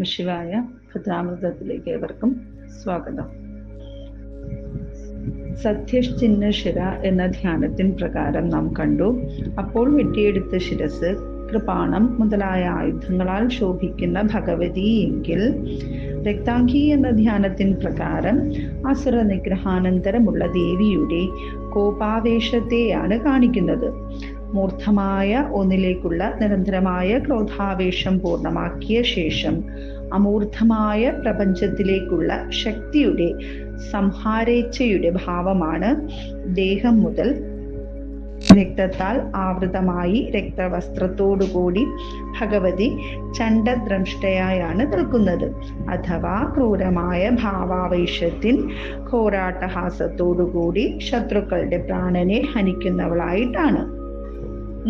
ശിവായ ഭദ്രാമൃതത്തിലേക്ക് ഏവർക്കും സ്വാഗതം. സത്യശ്ചിന്ന ശിര എന്ന ധ്യാനത്തിൻ പ്രകാരം നാം കണ്ടു. അപ്പോൾ വെട്ടിയെടുത്ത ശിരസ് കൃപാണം മുതലായ ആയുധങ്ങളാൽ ശോഭിക്കുന്ന ഭഗവതി എങ്കിൽ, രക്താംഗി എന്ന ധ്യാനത്തിൻ പ്രകാരം അസുര നിഗ്രഹാനന്തരമുള്ള ദേവിയുടെ കോപാവേശത്തെയാണ് കാണിക്കുന്നത്. മൂർദ്ധമായ ഒന്നിലേക്കുള്ള നിരന്തരമായ ക്രോധാവേശം പൂർണ്ണമാക്കിയ ശേഷം അമൂർദ്ധമായ പ്രപഞ്ചത്തിലേക്കുള്ള ശക്തിയുടെ സംഹാരേച്ഛയുടെ ഭാവമാണ് ദേഹം മുതൽ രക്തത്താൽ ആവൃതമായി രക്തവസ്ത്രത്തോടുകൂടി ഭഗവതി ചണ്ഡദ്രംഷ്ടയായാണ് നിൽക്കുന്നത്. അഥവാ ക്രൂരമായ ഭാവാവേശത്തിൽ ഘോരാട്ടഹാസത്തോടുകൂടി ശത്രുക്കളുടെ പ്രാണനെ ഹനിക്കുന്നവളായിട്ടാണ്.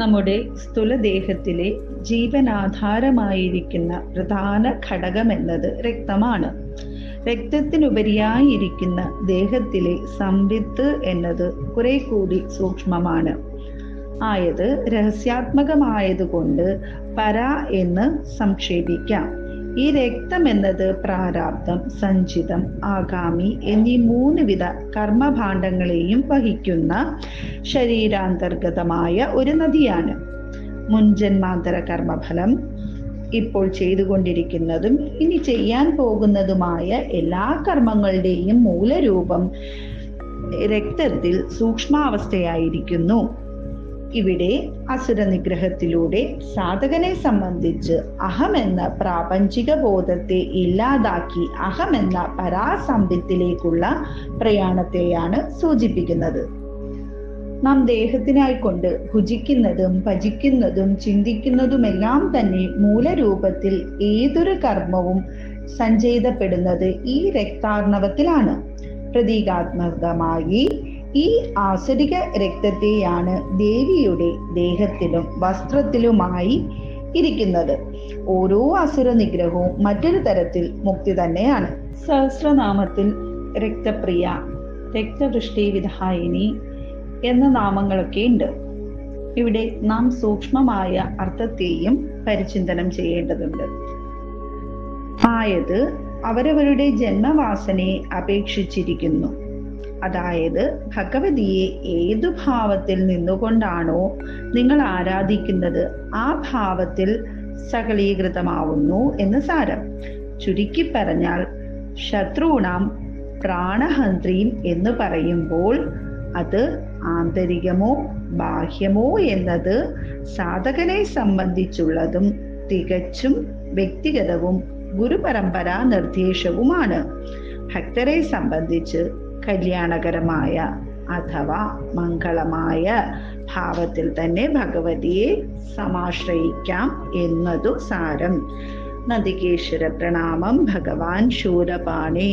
നമ്മുടെ സ്ഥൂലദേഹത്തിലെ ജീവനാധാരമായിരിക്കുന്ന പ്രധാന ഘടകമെന്നത് രക്തമാണ്. രക്തത്തിനുപരിയായിരിക്കുന്ന ദേഹത്തിലെ സംവിത്ത് എന്നത് കുറെ കൂടി സൂക്ഷ്മമാണ്. ആയത് രഹസ്യാത്മകമായതുകൊണ്ട് പര എന്ന് സംക്ഷേപിക്കാം. ഈ രക്തം എന്നത് പ്രാരാബ്ധം, സഞ്ചിതം, ആഗാമി എന്നീ 3 വിധ കർമ്മഭാണ്ഡങ്ങളെയും വഹിക്കുന്ന ശരീരാന്തർഗതമായ ഒരു നദിയാണ്. മുൻജന്മാന്തര കർമ്മഫലം, ഇപ്പോൾ ചെയ്തുകൊണ്ടിരിക്കുന്നതും ഇനി ചെയ്യാൻ പോകുന്നതുമായ എല്ലാ കർമ്മങ്ങളുടെയും മൂലരൂപം രക്തത്തിൽ സൂക്ഷ്മാവസ്ഥയായിരിക്കുന്നു. ഇവിടെ അസുര നിഗ്രഹത്തിലൂടെ സാധകനെ സംബന്ധിച്ച് അഹമെന്ന പ്രാപഞ്ചിക ബോധത്തെ ഇല്ലാതാക്കി അഹമെന്ന പരാസംവിത്തിലേക്കുള്ള പ്രയാണത്തെയാണ് സൂചിപ്പിക്കുന്നത്. നാം ദേഹത്തിനായിക്കൊണ്ട് ഭുജിക്കുന്നതും ഭജിക്കുന്നതും ചിന്തിക്കുന്നതുമെല്ലാം തന്നെ മൂലരൂപത്തിൽ ഏതൊരു കർമ്മവും സഞ്ചയിതപ്പെടുന്നത് ഈ രക്താർണവത്തിലാണ്. പ്രതീകാത്മകമായി ഈ ആസുരിക രക്തത്തെയാണ് ദേവിയുടെ ദേഹത്തിലും വസ്ത്രത്തിലുമായി ഇരിക്കുന്നത്. ഓരോ അസുര നിഗ്രഹവും മറ്റൊരു തരത്തിൽ മുക്തി തന്നെയാണ്. സഹസ്രനാമത്തിൽ രക്തപ്രിയ, രക്തവൃഷ്ടി വിധായിനി എന്ന നാമങ്ങളൊക്കെ ഉണ്ട്. ഇവിടെ നാം സൂക്ഷ്മമായ അർത്ഥത്തെയും പരിചിന്തനം ചെയ്യേണ്ടതുണ്ട്. ആയത് അവരവരുടെ ജന്മവാസനയെ അപേക്ഷിച്ചിരിക്കുന്നു. അതായത് ഭഗവതിയെ ഏതു ഭാവത്തിൽ നിന്നുകൊണ്ടാണോ നിങ്ങൾ ആരാധിക്കുന്നത് ആ ഭാവത്തിൽ സകലീകൃതമാവുന്നു എന്ന് സാരം. ചുരുക്കി പറഞ്ഞാൽ ശത്രുണാം പ്രാണഹന്ത്രീം എന്ന് പറയുമ്പോൾ അത് ആന്തരികമോ ബാഹ്യമോ എന്നത് സാധകനെ സംബന്ധിച്ചുള്ളതും തികച്ചും വ്യക്തിഗതവും ഗുരുപരമ്പരാ നിർദ്ദേശവുമാണ്. ഭക്തരെ സംബന്ധിച്ച് കല്യാണകരമായ അഥവാ മംഗളമായ ഭാവത്തിൽ തന്നെ ഭഗവതിയെ സമാശ്രയിക്കാം എന്നതു സാരം. നന്ദികേശ്വര പ്രണാമം. ഭഗവാൻ ശൂരപാണി.